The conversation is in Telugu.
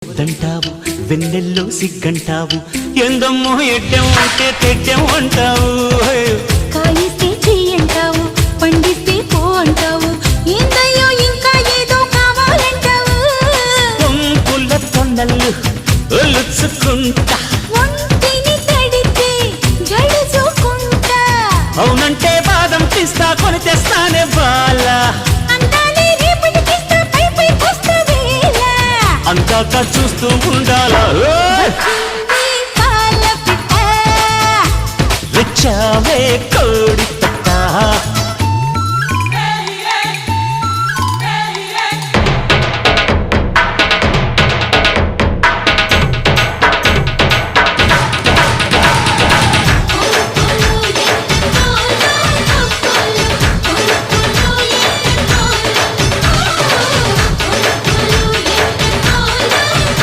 వద్దంటావు వెన్నెల్లో సిగ్గంటావు ఎందమ్మో ఎడ్డెం అంటే తెడ్డెం అంటావు కాయిస్తే చెయ్యంటావు పండిస్తే పో అంటావు ఏందయ్యో ఇంకా ఏదో కావాలంటావు పొంపుల తొన్నలు ఒలుచుకుంటా ఒంటిని తడితే జడుచుకుంటా అవునంటే బాదం పిస్తా కొని తెస్తానే బాలా అందాలే రేపటికిస్తా పై పై వస్తా వేళ అందాక చూస్తూ ఉండాలా ఈ పాల పిట్ట రిచ్చావే కోడి పెట్ట